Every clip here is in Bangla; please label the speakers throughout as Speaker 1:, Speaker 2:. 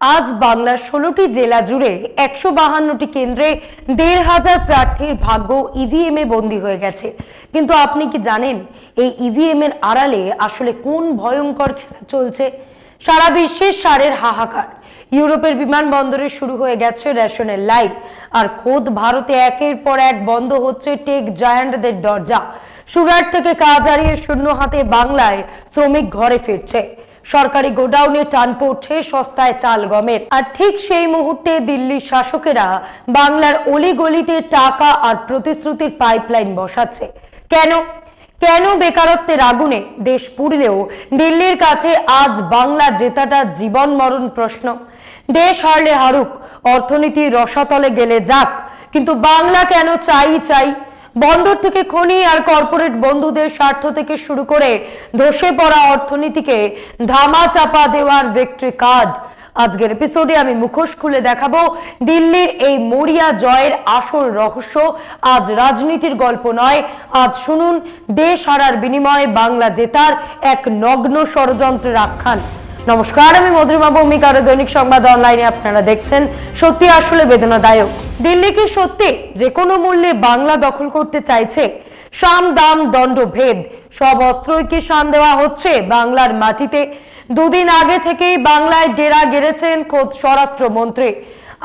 Speaker 1: আজ বাংলার ১৬টি জেলা জুড়ে ১৫২টি কেন্দ্রে ১৫০০ প্রার্থীর ভাগ্য ইভিএম এ বন্দী হয়ে গেছে। কিন্তু আপনি কি জানেন এই ইভিএম এর আড়ালে আসলে কোন ভয়ঙ্কর খেলা চলছে? সারা বিশ্বের সারের হাহাকার। ইউরোপের বিমানবন্দরে শুরু হয়ে গেছে রেশনের লাইন, আর খোদ ভারতে একের পর এক বন্ধ হচ্ছে টেক জায়ান্টদের দরজা। সুরাট থেকে কাজ হারিয়ে শূন্য হাতে বাংলায় শ্রমিক ঘরে ফিরছে। সরকারি গোডাউনে টান পড়ছে সস্তায় চাল গমের। আর ঠিক সেই মুহূর্তে দিল্লির শাসকেরা বাংলার অলিগলিতে টাকা আর প্রতিশ্রুতির পাইপলাইন বসাচ্ছে। কেন কেন বেকারত্বের আগুনে দেশ পুড়লেও দিল্লির কাছে আজ বাংলা জেতাটা জীবন মরণ প্রশ্ন। দেশ হারলে হারুক, অর্থনীতির রসাতলে গেলে যাক, কিন্তু বাংলা কেন চাই? বন্দর থেকে খনি আর কর্পোরেট বন্ধুদের স্বার্থ থেকে শুরু করে ধসে পড়া অর্থনীতিকে ধামা চাপা দেওয়ার ভিক্টরি কার্ড। আজকের এপিসোডে আমি মুখোশ খুলে দেখাবো দিল্লির এই মরিয়া জয়ের আসল রহস্য। আজ রাজনীতির গল্প নয়, আজ শুনুন দেশ হারার বিনিময়ে বাংলা জেতার এক নগ্ন ষড়যন্ত্রের আখ্যান। নমস্কার, আমি মধুরিমা ভৌমিক, আর দৈনিক সংবাদ অনলাইনে আপনারা দেখছেন। সত্যি আসলে বেদনাদায়ক। দিল্লি কি সত্যি যে কোনো মূল্যে বাংলা দখল করতে চাইছে? সাম দাম দণ্ড ভেদ সব অস্ত্রই কি শান দেওয়া হচ্ছে বাংলার মাটিতে? দুদিন আগে থেকেই বাংলায় ডেরা গেড়েছেন খোদ স্বরাষ্ট্রমন্ত্রী।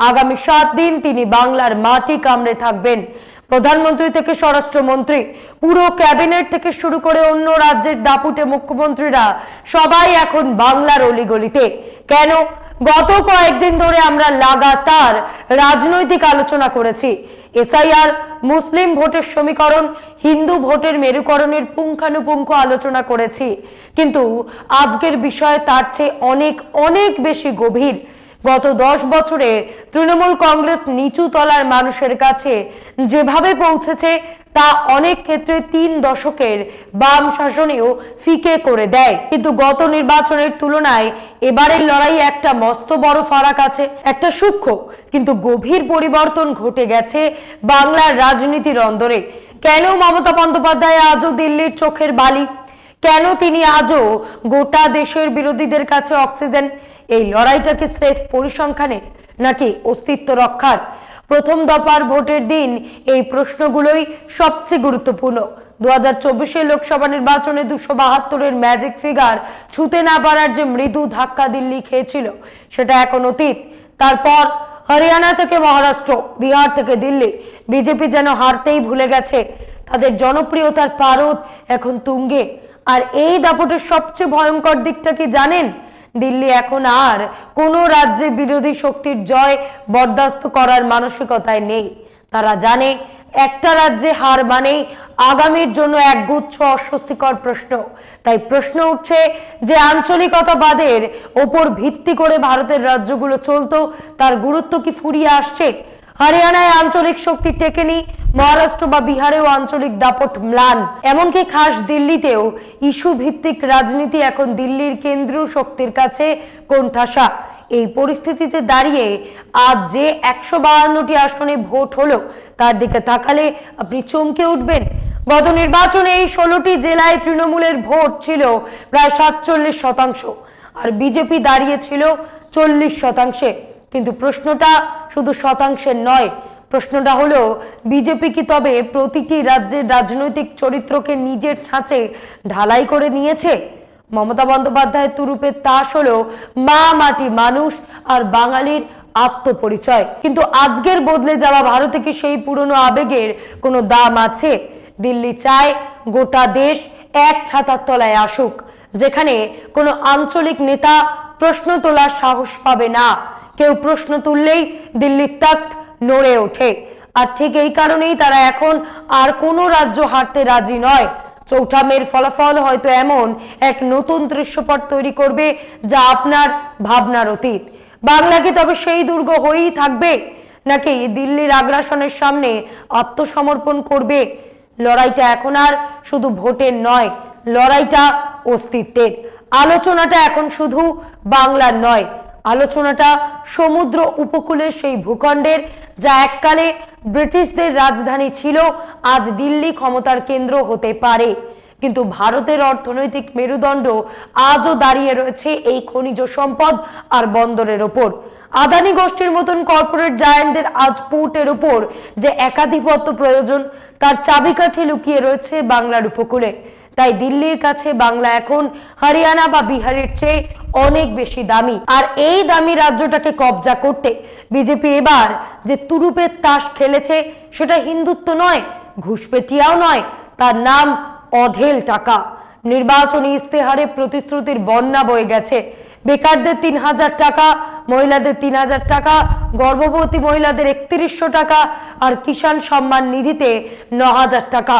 Speaker 1: আগামী 7 দিন তিনি বাংলার মাটি কামড়ে থাকবেন। প্রধানমন্ত্রী থেকে স্বরাষ্ট্রমন্ত্রী, পুরো ক্যাবিনেট থেকে শুরু করে অন্য রাজ্যের দাপুটে মুখ্যমন্ত্রীরা সবাই এখন বাংলার অলিগলিতে। কেন? গত কয়েকদিন ধরে আমরা লাগাতার রাজনৈতিক আলোচনা করেছি। এসআইআর, মুসলিম ভোটের সমীকরণ, হিন্দু ভোটের মেরুকরণের পুঙ্খানুপুঙ্খ আলোচনা করেছি, কিন্তু আজকের বিষয় তার চেয়ে অনেক অনেক বেশি গভীর। গত 10 বছরে তৃণমূল কংগ্রেস নিচু তলার মানুষের কাছে যেভাবে পৌঁছেছে তা অনেক ক্ষেত্রে 3 দশকের বাম শাসনেও ফিকে করে দেয়। কিন্তু গত নির্বাচনের তুলনায় এবারের লড়াই একটা মস্ত বড় ফারাক আছে। একটা সূক্ষ্ম কিন্তু গভীর পরিবর্তন ঘটে গেছে বাংলার রাজনীতির অন্দরে। কেন মমতা বন্দ্যোপাধ্যায় আজও দিল্লির চোখের বালি? কেন তিনি আজও গোটা দেশের বিরোধীদের কাছে অক্সিজেন? এই লড়াইটা কি স্রেফ পরিসংখ্যানের নাকি অস্তিত্ব রক্ষার? প্রথম দফার ভোটের দিন এই প্রশ্নগুলোই সবচেয়ে গুরুত্বপূর্ণ। 2024 লোকসভা নির্বাচনে 272-এর ম্যাজিক ফিগার ছুঁতে না পারার যে মৃদু ধাক্কা দিল্লি খেয়েছিল সেটা এখন অতীত। তারপর হরিয়ানা থেকে মহারাষ্ট্র, বিহার থেকে দিল্লি, বিজেপি যেন হারতেই ভুলে গেছে। তাদের জনপ্রিয়তার পারদ এখন তুঙ্গে। আর এই দাপটের সবচেয়ে ভয়ঙ্কর দিকটা কি জানেন? দিল্লি এখন আর কোনো রাজ্যে বিরোধী শক্তির জয় বরদাস্ত করার মানসিকতায় নেই। তারা জানে একটা রাজ্যে হার মানেই আগামীর জন্য একগুচ্ছ অস্বস্তিকর প্রশ্ন। তাই প্রশ্ন উঠছে যে আঞ্চলিকতাবাদের ওপর ভিত্তি করে ভারতের রাজ্যগুলো চলতো তার গুরুত্ব কি ফুরিয়ে আসছে? হরিয়ানায় আঞ্চলিক শক্তি টেকেনি, মহারাষ্ট্র বা বিহারেও আঞ্চলিক দাপট ম্লান, এমনকি খাস দিল্লিতেও ইস্যু ভিত্তিক রাজনীতি এখন দিল্লির কেন্দ্রীয় শক্তির কাছে কোণঠাসা। এই পরিস্থিতিতে দাঁড়িয়ে আজ যে 152টি আসনে ভোট হলো তার দিকে তাকালে আপনি চমকে উঠবেন। গত নির্বাচনে এই 16টি জেলায় তৃণমূলের ভোট ছিল প্রায় 47%, আর বিজেপি দাঁড়িয়েছিল 40%। কিন্তু প্রশ্নটা শুধু শতাংশের নয়, প্রশ্নটা হলো বিজেপি কি তবে প্রতিটি রাজ্যের রাজনৈতিক চরিত্রকে নিজের ছাঁচে ঢালাই করে নিয়েছে? মমতা বন্দ্যোপাধ্যায়ের তুরুপের তাস হলো মা, মাটি, মানুষ আর বাঙালির আত্মপরিচয়। কিন্তু আজকের বদলে যাওয়া ভারতে কি সেই পুরনো আবেগের কোনো দাম আছে? দিল্লি চায় গোটা দেশ এক ছাতার তলায় আসুক, যেখানে কোনো আঞ্চলিক নেতা প্রশ্ন তোলার সাহস পাবে না। কেউ প্রশ্ন তুললেই দিল্লির তখ্ত নড়ে ওঠে। আর ঠিক এই কারণেই তারা এখন আর কোনো রাজ্য হারতে রাজি নয়। চৌঠা মের ফলাফল হয়তো এমন এক নতুন দৃশ্যপট তৈরি করবে যা আপনার ভাবনার অতীত। বাংলা কি তবে সেই দুর্গ হয়েই থাকবে, নাকি দিল্লির আগ্রাসনের সামনে আত্মসমর্পণ করবে? লড়াইটা এখন আর শুধু ভোটের নয়, লড়াইটা অস্তিত্বের। আলোচনাটা এখন শুধু বাংলার নয়, আলোচনাটা সমুদ্র উপকূলের সেই ভূখণ্ডের যা এককালে ব্রিটিশদের রাজধানী ছিল, আজ দিল্লি ক্ষমতার কেন্দ্র হতে পারে। কিন্তু ভারতের অর্থনৈতিক মেরুদণ্ড আজও দাঁড়িয়ে রয়েছে এই খনিজ সম্পদ আর বন্দরের ওপর। আদানি গোষ্ঠীর মতন কর্পোরেট জায়ান্টদের আজ পোর্টের উপর যে একাধিপত্য প্রয়োজন, তার চাবিকাঠি লুকিয়ে রয়েছে বাংলার উপকূলে। তাই দিল্লির কাছে বাংলা এখন হরিয়ানা বা বিহারের চেয়ে অনেক বেশি দামি। আর এই দামি রাজ্যটাকে কবজা করতে বিজেপি এবার যে তুরুপের তাস খেলেছে, সেটা হিন্দুত্ব নয়, ঘুষপেটিয়াও নয়, তার নাম অঢেল টাকা। নির্বাচনী ইস্তেহারে প্রতিশ্রুতির বন্যা বয়ে গেছে। বেকারদের 3000 টাকা, মহিলাদের 3000 টাকা, গর্ভবতী মহিলাদের 3100 টাকা, আর কিষাণ সম্মান নিধিতে 9000 টাকা।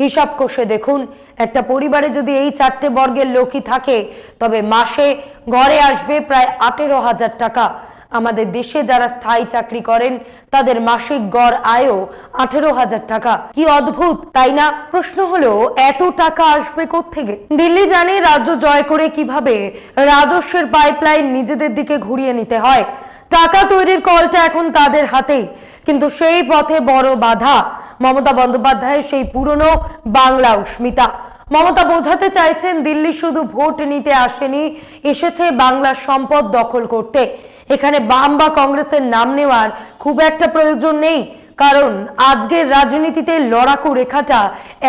Speaker 1: হিসাব কষে দেখুন, একটা পরিবারে যদি এই 4টে বর্গের লোকই থাকে, তবে মাসে ঘরে আসবে প্রায় 18,000 টাকা। আমাদের দেশে যারা স্থায়ী চাকরি করেন, তাদের মাসিক গড় আয়ও 18,000 টাকা। কি অদ্ভুত, তাই না? প্রশ্ন হলো, এত টাকা আসবে কোত্থেকে? দিল্লি জানে রাজ্য জয় করে কিভাবে রাজস্বের পাইপলাইন নিজেদের দিকে ঘুরিয়ে নিতে হয়। টাকা তৈরির কলটা এখন তাদের হাতেই, কিন্তু সেই পথে বড় বাধা মমতা বন্দ্যোপাধ্যায়ের সেই পুরনো বাংলা উস্মিতা। মমতা বোঝাতে চাইছেন, দিল্লি শুধু ভোট নিতে আসেনি, এসেছে বাংলার সম্পদ দখল করতে। এখানে বাম বা কংগ্রেসের নাম নেওয়ার খুব একটা প্রয়োজন নেই, কারণ আজকের রাজনীতিতে লড়াকু রেখাটা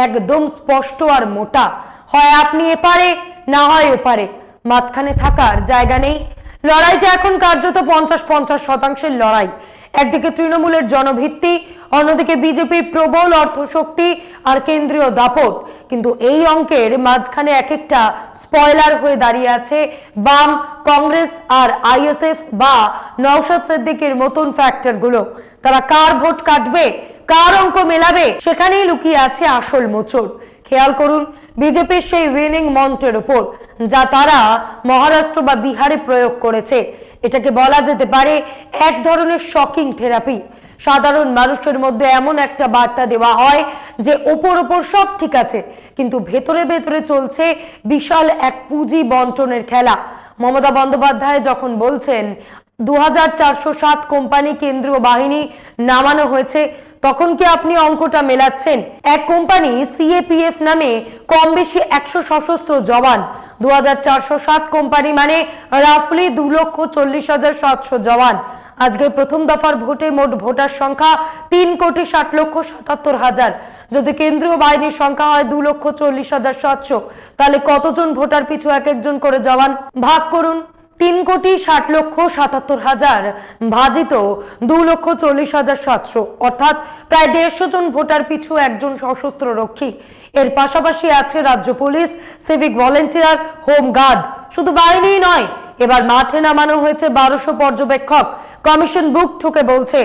Speaker 1: একদম স্পষ্ট আর মোটা। হয় আপনি এপারে, না হয় ওপারে, মাঝখানে থাকার জায়গা নেই। লড়াইটা এখন কার্যত 50-50% লড়াই। একদিকে তৃণমূলের জনভিত্তি, অন্যদিকে বিজেপির প্রবল অর্থশক্তি আর কেন্দ্রীয় দাপট। কিন্তু এই অঙ্কের মাঝখানে এক একটা স্পয়লার হয়ে দাঁড়িয়ে আছে বাম, কংগ্রেস আর আইএসএফ বা নওশাদ সিদ্দিকীর মতন ফ্যাক্টরগুলো। তারা কার ভোট কাটবে, কার অঙ্ক মেলাবে, সেখানেই লুকিয়ে আছে আসল মোচড়। খেয়াল করুন বিজেপির সেই উইনিং মন্ত্রের উপর, যা তারা মহারাষ্ট্র বা বিহারে প্রয়োগ করেছে। এটাকে বলা যেতে পারে এক ধরনের শকিং থেরাপি। সাধারণ মানুষের মধ্যে এমন একটা বার্তা দেওয়া হয় যে ওপর ওপর সব ঠিক আছে, কিন্তু ভেতরে ভেতরে চলছে বিশাল এক পুঁজি বন্টনের খেলা। মমতা বন্দ্যোপাধ্যায় যখন বলছেন 2407 কোম্পানি কেন্দ্রীয় বাহিনী নামানো হয়েছে, তখন কি আপনি অঙ্কটা মেলাচ্ছেন? এক কোম্পানি সিএপিএফ নামে কম বেশি 100 সশস্ত্র জওয়ান, 2407 কোম্পানি মানে রাফলি 2,40,700 জওয়ান। আজকে প্রথম দফার ভোটে মোট ভোটার সংখ্যা 3,60,77,000। যদি কেন্দ্রীয় বাহিনীর সংখ্যা হয় 2,40,700, তাহলে কতজন ভোটার পিছু এক একজন করে জওয়ান? ভাগ করুন। 3,60,77,000 ভাজিত 2,40,700, অর্থাৎ প্রায় 150 জন ভোটার পিছু একজন সশস্ত্র রক্ষী। এর পাশাপাশি আছে রাজ্য police, civic volunteer, home guard. শুধু বাহিনী নয়, এবার মাঠে নামানো হয়েছে 1200 পর্যবেক্ষক। কমিশন বুক ঠুকে বলছে,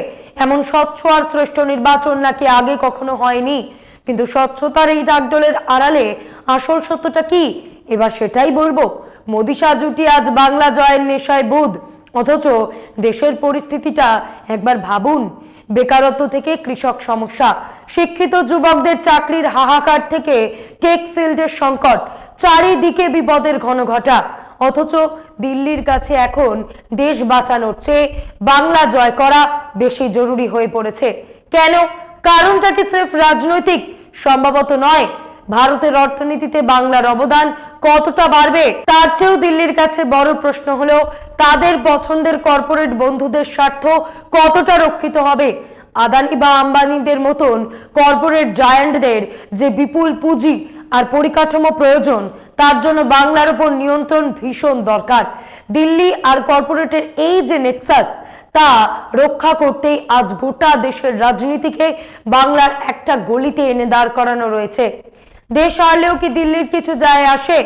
Speaker 1: এমন স্বচ্ছ আর শ্রেষ্ঠ নির্বাচন নাকি আগে কখনো হয়নি। কিন্তু স্বচ্ছতার এই ডাকডোলের আড়ালে আসল সত্যটা কি, এবার সেটাই বলবো। মোদি শাহ জুটি আজ বাংলা জয়ের নেশায় বুধ, অথচ দেশের পরিস্থিতিটা একবার ভাবুন। বেকারত্ব থেকে কৃষক সমস্যা, শিক্ষিত যুবকদের চাকরির হাহাকার থেকে টেক ফিল্ডের সংকট, চারিদিকে বিপদের ঘনঘটা। অথচ দিল্লির কাছে এখন দেশ বাঁচানোর চেয়ে বাংলা জয় করা বেশি জরুরি হয়ে পড়েছে। কেন? কারণটা কি সির্ফ রাজনৈতিক? সম্ভবত নয়। ভারতের অর্থনীতিতে বাংলার অবদান কতটা বাড়বে, তার চেয়েও দিল্লির কাছে বড় প্রশ্ন হলো তাদের পছন্দের কর্পোরেট বন্ধুদের স্বার্থ কতটা রক্ষিত হবে। আদানি বা আম্বানিদের মতন কর্পোরেট জায়ান্টদের যে বিপুল পুঁজি আর পরিকাঠামো প্রয়োজন, তার জন্য বাংলার উপর নিয়ন্ত্রণ ভীষণ দরকার। দিল্লি আর কর্পোরেটের এই যে নেক্সাস, তা রক্ষা করতেই আজ গোটা দেশের রাজনীতিকে বাংলার একটা গলিতে এনে দাঁড় করানো রয়েছে। দেশ হারলেও কি দিল্লির কিছু যায় আসে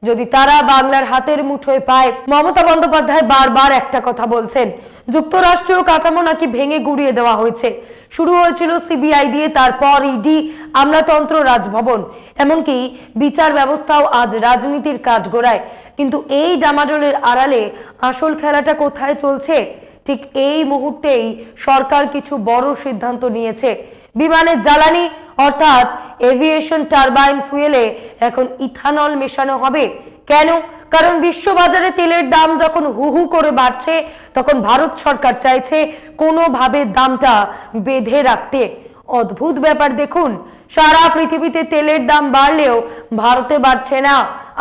Speaker 1: যদি তারা বাংলার হাতের মুঠোয় পায়? মমতা বন্দ্যোপাধ্যায় বারবার একটা কথা বলছেন, যুক্তরাষ্ট্রীয় কাঠামো নাকি ভেঙে গুড়িয়ে দেওয়া হয়েছে। শুরু হয়েছিল সিবিআই দিয়ে, তারপর ইডি, আমলাতন্ত্র, রাজভবন, এমনকি বিচার ব্যবস্থাও আজ রাজনীতির কাঠগড়ায়। কিন্তু এই ডামাডোলের আড়ালে আসল খেলাটা কোথায় চলছে? ঠিক এই মুহূর্তেই সরকার কিছু বড় সিদ্ধান্ত নিয়েছে। বিমানের জ্বালানি অর্থাৎ এভিয়েশন টারবাইন ফুয়েলে এখন ইথানল মেশানো হবে। কেন? কারণ বিশ্ববাজারে তেলের দাম যখন হু হু করে বাড়ছে, তখন ভারত সরকার চাইছে কোনোভাবে দামটা বেঁধে রাখতে। অদ্ভুত ব্যাপার দেখুন, সারা পৃথিবীতে তেলের দাম বাড়লেও ভারতে বাড়ছে না।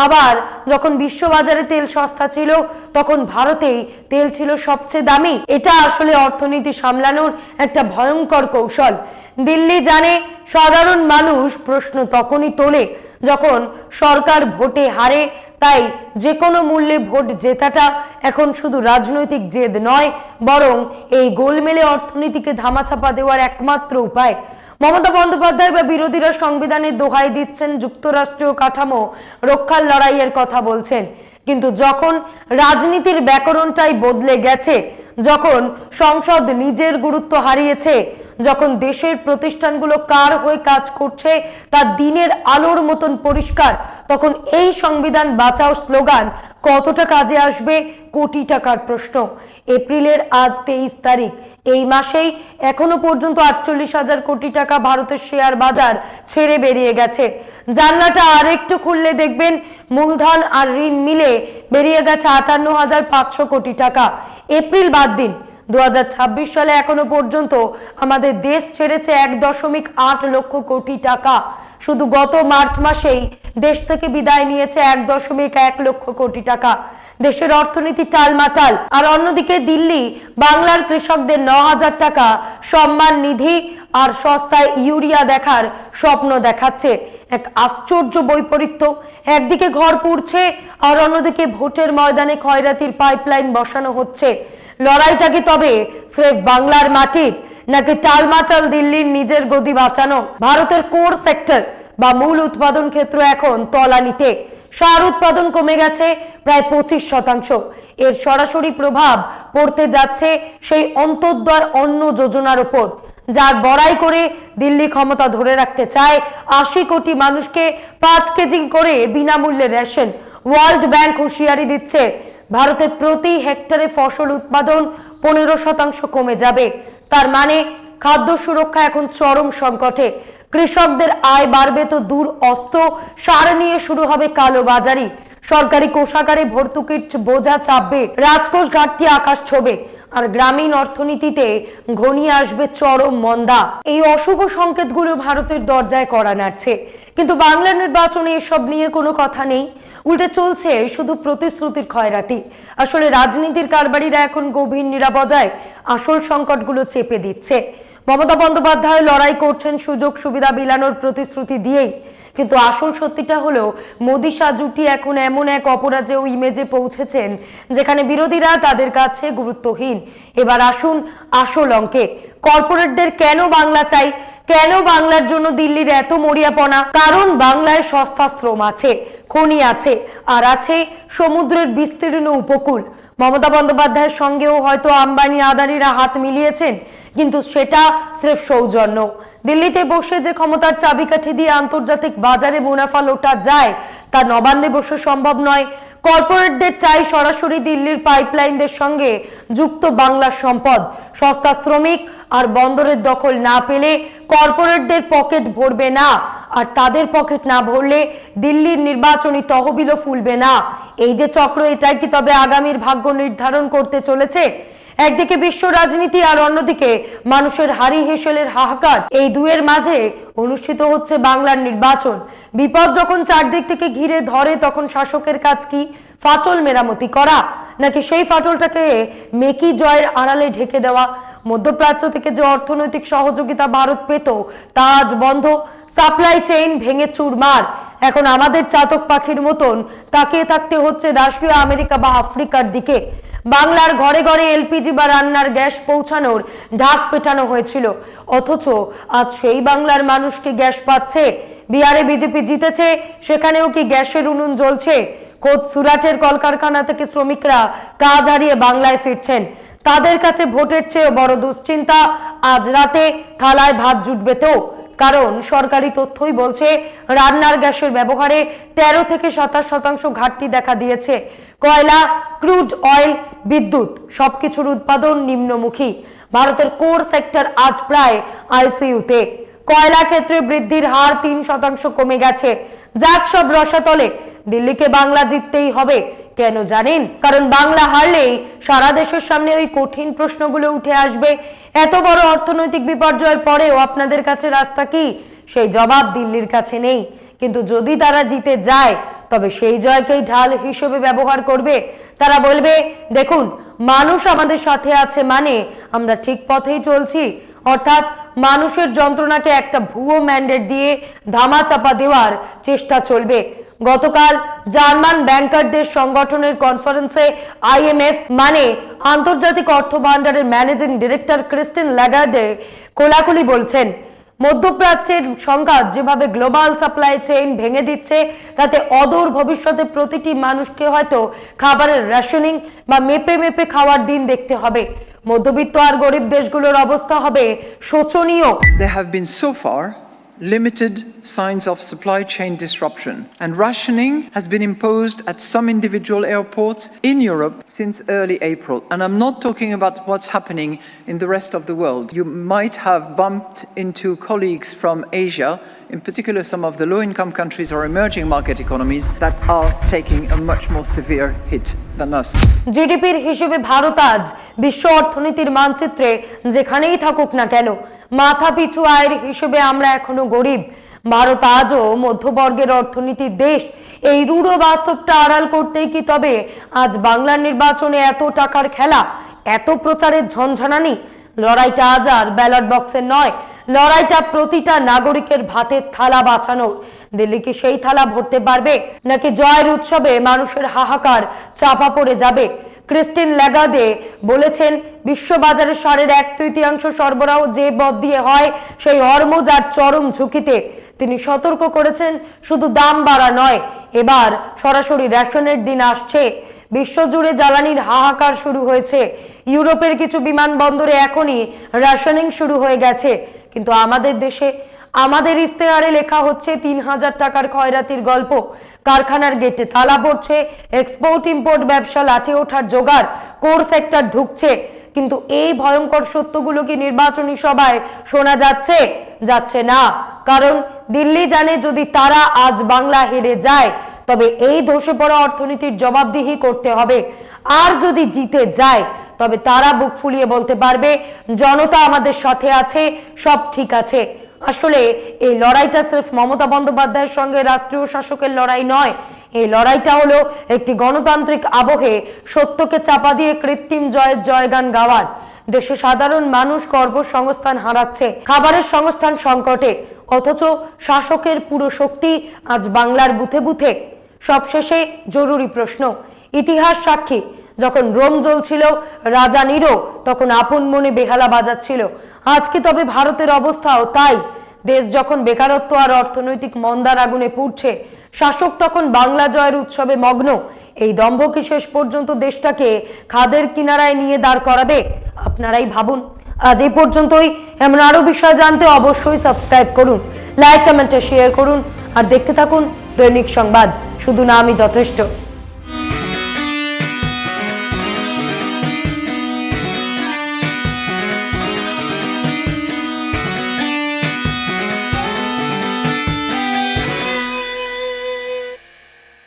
Speaker 1: আবার যখন বিশ্ববাজারে তেল সস্তা ছিল তখন ভারতেই তেল ছিল সবচেয়ে দামি। এটা আসলে অর্থনীতি সামলানোর একটা ভয়ঙ্কর কৌশল। দিল্লি জানে, সাধারণ মানুষ প্রশ্ন তখনই তোলে যখন সরকার ভোটে হারে। তাই যে কোনো মূল্যে ভোট জেতাটা এখন শুধু রাজনৈতিক জেদ নয়, বরং এই গোলমেলে অর্থনীতিকে ধামাচাপা দেওয়ার একমাত্র উপায়। মমতা বন্দ্যোপাধ্যায় বা বিরোধীরা সংবিধানের দোহাই দিচ্ছেন, যুক্তরাষ্ট্রীয় কাঠামো রক্ষার লড়াইয়ের কথা বলছেন, কিন্তু যখন রাজনীতির ব্যাকরণটাই বদলে গেছে, যখন সংসদ নিজের গুরুত্ব হারিয়েছে, যখন দেশের প্রতিষ্ঠানগুলো কার হয়ে কাজ করছে তা দিনের আলোর মতন পরিষ্কার, তখন এই সংবিধান বাঁচাও স্লোগান কতটা কাজে আসবে? কোটি টাকার প্রশ্ন। এপ্রিলের আজ 23 তারিখ, এই মাসেই এখনো পর্যন্ত 48,000 কোটি টাকা ভারতের শেয়ার বাজার ছেড়ে বেরিয়ে গেছে। জানলাটা আরেকটু খুললে দেখবেন মূলধন আর ঋণ মিলে বেরিয়ে গেছে 58,500 কোটি টাকা। এপ্রিল বাদ দিন, 2026 সালে এখনো পর্যন্ত আমাদের দেশ ছেড়েছে 1.8 লক্ষ কোটি টাকা। শুধু গত মার্চ মাসেই দেশ থেকে বিদায় নিয়েছে 1.1 লক্ষ কোটি টাকা। দেশের অর্থনীতি টালমাটাল। আর অন্যদিকে দিল্লি বাংলার কৃষকদের 9,000 টাকা সম্মান নিধি আর সস্তায় ইউরিয়া দেখার স্বপ্ন দেখাচ্ছে। এক আশ্চর্য বৈপরীত্য। একদিকে ঘর পুড়ছে আর অন্যদিকে ভোটের ময়দানে খয়রাতির পাইপলাইন বসানো হচ্ছে। লড়াইটা কি তবে স্রেফ বাংলার মাটির, নাকি টালমাটাল দিল্লির নিজের গদি বাঁচানো? ভারতের কোর সেক্টর বা মূল উৎপাদন ক্ষেত্র এখন তলানিতে। সার উৎপাদন কমে গেছে প্রায় 25%। এর সরাসরি প্রভাব পড়তে যাচ্ছে সেই অন্তর্দ্বার অন্ন যোজনার উপর, যার বড়াই করে দিল্লি ক্ষমতা ধরে রাখতে চায়। 80 কোটি মানুষকে 5 কেজি করে বিনামূল্যে রেশন। ওয়ার্ল্ড ব্যাংক হুঁশিয়ারি দিচ্ছে, ভারতে প্রতি হেক্টরে ফসল উৎপাদন 15% কমে যাবে। তার মানে খাদ্য সুরক্ষা এখন চরম সংকটে। কৃষকদের আয় বাড়বে তো দূর অস্ত, সার নিয়ে শুরু হবে কালোবাজারি। সরকারি কোষাগারে ভর্তুকির বোঝা চাপবে, রাজকোষ ঘাটতি আকাশ ছোবে, আর গ্রামীণ অর্থনীতিতে ঘনিয়ে আসবে চরম মন্দা। এই অশুভ সংকেতগুলো ভারতের দরজায় কড়া নাড়ছে, কিন্তু বাংলার নির্বাচনে এসব নিয়ে কোনো কথা নেই। উল্টে চলছে শুধু প্রতিশ্রুতির খয়রাতি। আসলে রাজনীতির কারবারিরা এখন গভীর নিরাপদায় আসল সংকটগুলো চেপে দিচ্ছে। মমতা বন্দ্যোপাধ্যায় লড়াই করছেন সুযোগ সুবিধা বিলানোর প্রতিশ্রুতি দিয়েই, কিন্তু আসল সত্যিটা হলো মোদি শাহ জুটি এখন এমন এক অপরাজেয় ইমেজে পৌঁছেছেন যেখানে বিরোধীরা তাদের কাছে গুরুত্বহীন। এবার আসুন আসল অঙ্কে। কর্পোরেটদের কেন বাংলা চাই? কেন বাংলার জন্য দিল্লির এত মরিয়াপনা? কারণ বাংলায় সস্তা শ্রম আছে, খনি আছে, আর আছে সমুদ্রের বিস্তীর্ণ উপকূল। মমতা বন্দ্যোপাধ্যায়ের সঙ্গেও হয়তো আম্বানি আদানিরা হাত মিলিয়েছেন, কিন্তু সেটা স্রেফ সৌজন্য। দিল্লিতে বসে যে ক্ষমতার চাবিকাঠি দিয়ে আন্তর্জাতিক বাজারে মুনাফা লোটা যায় তা নবান্নে বসে সম্ভব নয়। কর্পোরেটদের চাই সরাসরি দিল্লির পাইপলাইনদের সঙ্গে যুক্ত বাংলার সম্পদ। সস্তা শ্রমিক আর বন্দরের দখল না পেলে কর্পোরেটদের পকেট ভরবে না, আর তাদের পকেট না ভরলে দিল্লির নির্বাচনী তহবিলও ফুলবে না। এই যে চক্র, এটাই কি তবে আগামীর ভাগ্য নির্ধারণ করতে চলেছে? একদিকে বিশ্ব রাজনীতি আর অন্যদিকে মানুষের হাড়ি হেসেলের হাহাকার। এই দুয়ের মাঝে অনুষ্ঠিত হচ্ছে বাংলার নির্বাচন। বিপদ যখন চারদিক থেকে ঘিরে ধরে তখন শাসকের কাজ কি? ফাটল মেরামতি করা, নাকি সেই ফাটলটাকে মেকি জয়ের আড়ালে ঢেকে দেওয়া? মধ্যপ্রাচ্য থেকে যে অর্থনৈতিক সহযোগিতা ভারত পেত তা আজ বন্ধ। সাপ্লাই চেইন ভেঙে চুরমার। এখন আমাদের চাতক পাখির মতন তাকিয়ে থাকতে হচ্ছে দাসীয় আমেরিকা বা আফ্রিকার দিকে। বাংলার ঘরে ঘরে এলপিজি বা রান্নার গ্যাস পৌঁছানোর ঢাক পেটানো হয়েছিল, অথচ আজ সেই বাংলার মানুষকে গ্যাস পাচ্ছে। বিহারে বিজেপি জিতেছে, সেখানেও কি গ্যাসের উনুন জ্বলছে? খোদ সুরাটের কলকারখানা থেকে শ্রমিকরা কাজ হারিয়ে বাংলায় ফিরছেন। তাদের কাছে ভোটের চেয়ে বড় দুশ্চিন্তা আজ রাতে থালায় ভাত জুটবে তো। কারণ সরকারি তথ্যই বলছে রান্নার গ্যাসের ব্যবহারে 13 থেকে 27% ঘাটতি দেখা দিয়েছে। কয়লা, ক্রুড অয়েল, বিদ্যুৎ সবকিছুর উৎপাদন নিম্নমুখী। ভারতের কোর সেক্টর আজ প্রায় আইসিইউতে। কয়লা ক্ষেত্রে বৃদ্ধির হার 3% কমে গেছে। যাক সব রসাতলে, দিল্লিকে বাংলা জিততেই হবে, কেন জানেন? কারণ বাংলা হারলেই সারা দেশের সামনে ওই কঠিন প্রশ্নগুলো উঠে আসবে। এত বড় অর্থনৈতিক বিপর্যয়ের পরেও আপনাদের কাছে রাস্তা কি? সেই জবাব দিল্লির কাছে নেই। কিন্তু যদি তারা জিতে যায় তবে সেই জয়কেই ঢাল হিসেবে ব্যবহার করবে। তারা বলবে, দেখুন, মানুষ আমাদের সাথে আছে মানে আমরা ঠিক পথেই চলছি। অর্থাৎ মানুষের যন্ত্রণাকে একটা ভুয়ো ম্যান্ডেট দিয়ে ধামাচাপা দেওয়ার চেষ্টা চলবে। গতকাল জার্মান ব্যাংকারদের সংগঠনের কনফারেন্সে IMF মানে আন্তর্জাতিক অর্থ ভান্ডারের ম্যানেজিং ডিরেক্টর ক্রিস্টিন ল্যাগার্ডে খোলাখুলি বলছেন, মধ্যপ্রাচ্যের সংঘাত যেভাবে গ্লোবাল সাপ্লাই চেইন ভেঙে দিচ্ছে তাতে অদূর ভবিষ্যতে প্রতিটি মানুষকে হয়তো খাবারের রেশনিং বা মেপে মেপে খাওয়ার দিন দেখতে হবে। মধ্যবিত্ত আর গরিব দেশগুলোর অবস্থা হবে শোচনীয়।
Speaker 2: There have been so far limited signs of supply chain disruption, and rationing has been imposed at some individual airports in Europe since early April. And I'm not talking about what's happening in the rest of the world. You might have bumped into colleagues from Asia, in particular some of the low-income countries or emerging market economies that are taking a much more severe hit than us.
Speaker 1: জিডিপির হিসেবে ভারত আজ বিশ্ব অর্থনীতির মানচিত্রে যেখানেই থাকুক না কেন মাথা পিছু আয়ের হিসেবে আমরা এখনো গরিব। ভারত আজও মধ্যবর্গের অর্থনীতির দেশ। এই রূঢ় বাস্তবটা আড়াল করতেই কি তবে আজ বাংলার নির্বাচনে এত টাকার খেলা, এত প্রচারের ঝনঝনানি? লড়াইটা আজ আর ব্যালট বক্সের নয়, লড়াইটা প্রতিটা নাগরিকের ভাতের থালা বাঁচানো। দিল্লি কি সেই থালা ভরতে পারবে, নাকি জয়ের উৎসবে মানুষের হাহাকার চাপা পড়ে যাবে? ক্রিস্টিন ল্যাগার্ডে বলেছেন, বিশ্ববাজারে সারের 1/3 সরবরাহ যে পথ দিয়ে হয় সেই হরমুজ আর চরম ঝুঁকিতে। তিনি সতর্ক করেছেন, শুধু দাম বাড়া নয়, এবার সরাসরি রেশনের দিন আসছে। বিশ্বজুড়ে জ্বালানির হাহাকার শুরু হয়েছে। ইউরোপের কিছু বিমানবন্দরে এখনই রেশনিং শুরু হয়ে গেছে। কিন্তু আমাদের দেশে আমাদের ইস্তেহারে লেখা হচ্ছে 3000 টাকার খয়রাতির গল্প। কারখানার গেটে তালা পড়ছে, এক্সপোর্ট ইম্পোর্ট ব্যবসা লাঠে ওঠার জোগাড়, কোর সেক্টর ঢুকছে। কিন্তু এই ভয়ঙ্কর সত্যগুলো কি নির্বাচনী সভায় শোনা যাচ্ছে? যাচ্ছে না। কারণ দিল্লি জানে, যদি তারা আজ বাংলা হেরে যায় তবে এই ধসে পড়া অর্থনীতির জবাবদিহি করতে হবে। আর যদি জিতে যায় তবে তারা বুক ফুলিয়ে বলতে পারবে, জনতা আমাদের সাথে আছে, সব ঠিক আছে। আসলে এই লড়াইটা সির্ফ মমতা বন্দ্যোপাধ্যায়ের সঙ্গে রাষ্ট্রীয় শাসকের লড়াই নয়। এই লড়াইটা হলো একটি গণতান্ত্রিক আবহে সত্যকে চাপা দিয়ে কৃত্রিম জয়ের জয়গান গাওয়ার। দেশে সাধারণ মানুষ কর্মসংস্থান হারাচ্ছে, খাবারের সংস্থান সংকটে, অথচ শাসকের পুরো শক্তি আজ বাংলার বুথে বুথে। সবশেষে জরুরি প্রশ্ন, ইতিহাস সাক্ষী, যখন রোম জ্বলছিল রাজা নিরো তখন আপন মনে বেহালা বাজাচ্ছিল। আজকে তবে ভারতের অবস্থাও তাই। দেশ যখন বেকারত্ব আর অর্থনৈতিক মন্দার আগুনে পুড়ছে, শাসক তখন বাংলা জয়ের উৎসবে মগ্ন। এই দম্ভ কি শেষ পর্যন্ত দেশটাকে খাদের কিনারায় নিয়ে দাঁড় করাবে? আপনারাই ভাবুন। আজ এই পর্যন্তই। এমন আরো বিষয় জানতে অবশ্যই সাবস্ক্রাইব করুন, লাইক কমেন্টে শেয়ার করুন আর দেখতে থাকুন দৈনিক সংবাদ। শুধু নামই যথেষ্ট।